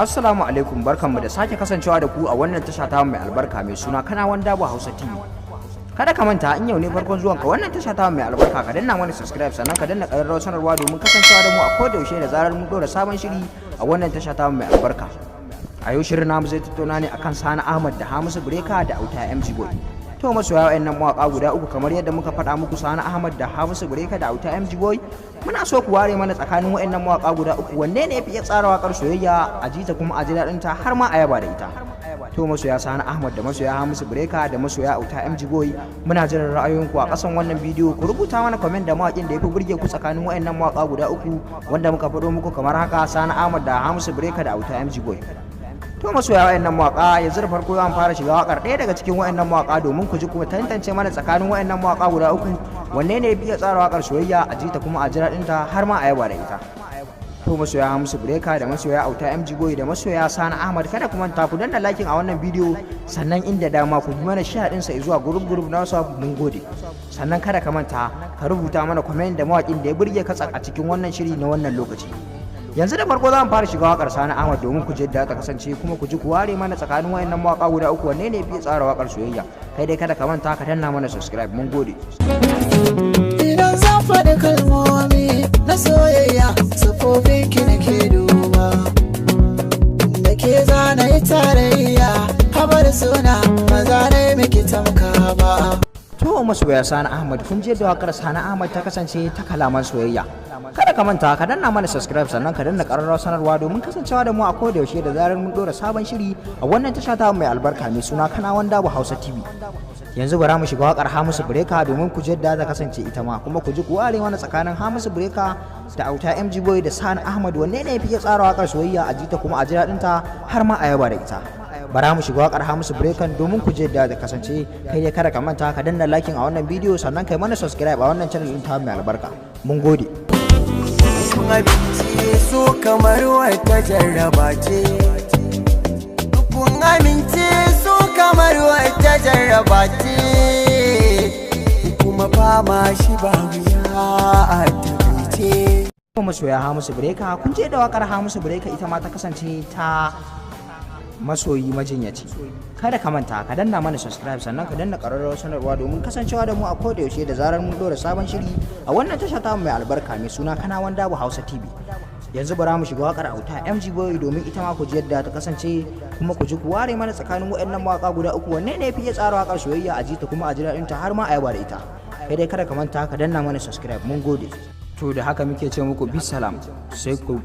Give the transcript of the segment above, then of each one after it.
Assalamu alaikum, barkanmu da sake kasancewa da ku a wannan tasha ta mai albarka mai suna Kanawan Dabo Hausa TV. Kada ka manta in yau ne farkon zuwanka wannan tasha ta mai albarka ka danna mana subscribe sannan ka danna ƙararrawar sanarwa domin kasancewa da mu a koda yaushe da zarar mun dora sabon shiri a wannan tasha ta mai albarka. A yau shirin namu zai tattauna ne akan Sani Ahmad da Hamisu Breaker da Auta MG Boy. To masoya wayannan mawaka guda uku kamar yadda muka faɗa muku Sani Ahmad da Hamisu Breaker da Auta MG Boy, muna so ku ware mana tsakanin wayannan mawaka guda uku wanne ne yafi iya tsara wakar soyayya a jita kuma a ji daɗin ta har ma a yaba da ita. To masoya Sani Ahmad da masoya Hamisu Breaker da masoya Auta MG Boy, muna jiran ra'ayoyinku a ƙasan wannan bidiyo. Ku rubuta mana comment da mawakin da yafi burge ku tsakanin wayannan mawaka guda uku wanda muka faɗo muku kamar haka Sani Ahmad da Hamisu Breaker da Auta MG Boy. To masoya wayannan mawaka yanzu da farko zan fara shiga wakar ɗaya daga cikin wayannan mawaka domin ku ji kuma tantance mana tsakanin wayannan mawaka guda uku wanne ne yafi tsara wakar soyayya a jita kuma a jira ɗinta har ma a yaba da ita. To masoya Hamisu Breaker da masoya Auta MG Boy da masoya Sani Ahmad, kada ku manta ku danna liking a wannan bidiyo sannan inda dama ku bi mana share ɗinsa zuwa group na WhatsApp. Mun gode. Sannan kada ka manta ka rubuta mana comment da mawakin da ya burge ka a cikin wannan shiri na wannan lokaci. Yanzu da farko za mu fara shiga wakar Sani Ahmad domin ku ji yadda ta kasance kuma ku ji ku ware mana tsakanin wayannan mawaka guda uku wanne ne fi tsara wakar soyayya. Kai dai kada ka manta ka danna mana subscribe. Mun gode. Idan zan faɗi kalmomi na soyayya sufofin ki nake duba, da ke zana yi tarayya habar suna maza ne miki tamka ba. To masoya Sani Ahmad, kun je da wakar Sani Ahmad ta kasance ta kalaman soyayya. Kada ka manta ka danna mana subscribe sannan ka danna ƙararrawar sanarwa domin kasancewa da mu a koda yaushe da zarar mun dora sabon shiri a wannan tasha ta mai albarka mai suna Kanawan Dabo Hausa TV. Yanzu bara mu shiga wakar Hamisu Breaker domin ku ji yadda ta kasance ita ma kuma ku ji ku ware mana tsakanin Hamisu Breaker da Auta MG Boy da Sani Ahmad wanne ne yafi tsara wakar soyayya a jita kuma a ji daɗin ta har ma a yaba da ita. Bara mu shiga wakar Hamisu Breaker domin ku ji yadda ta kasance. Kai dai kada ka manta ka danna liking a wannan bidiyo sannan kai mana subscribe a wannan channel din ta mai albarka. Mun gode. Abinci so kamar wata jarraba ce, kun amince so kamar wata jarraba ce, kuma fama shi ba wuya a takaice. Masoya Hamisu Breaker, kun je da wakar Hamisu Breaker ita ma ta kasance ta masoyi majinyaci. Kada ka manta ka danna mana subscribe sannan ka danna ƙararrawar sanarwa domin kasancewa da mu a koda yaushe da zarar mun dora sabon shiri a wannan tasha ta mai albarka mai suna Kanawan Dabo Hausa TV. Yanzu bara mu shiga wakar Auta MG Boy domin ita ma ku ji yadda ta kasance kuma ku ji ku ware mana tsakanin waɗannan mawaka guda uku wanne ne yafi iya tsara wakar soyayya a jita kuma a ji daɗin ta har ma a yaba da ita. Kai dai kada ka manta ka danna mana subscribe. Mun gode. To da haka muke ce muku bisalam, sai ku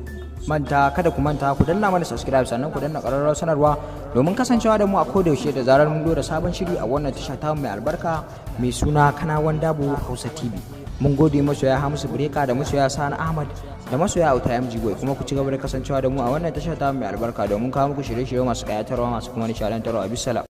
manta kada ku manta ku danna mana subscribe sannan ku danna ƙararrawar sanarwa domin kasancewa da mu a koda yaushe da zarar mun dora sabon shiri a wannan tasha ta mai albarka mai suna Kanawan Dabo Hausa TV. Mun gode masoya Hamisu Breaker da masoya Sani Ahmad da masoya Auta MG Boy, kuma ku ci gaba da kasancewa da mu a wannan tasha ta mai albarka domin kawo muku shirye-shirye masu ƙayatarwa masu kuma nishaɗantarwa. Bisalam.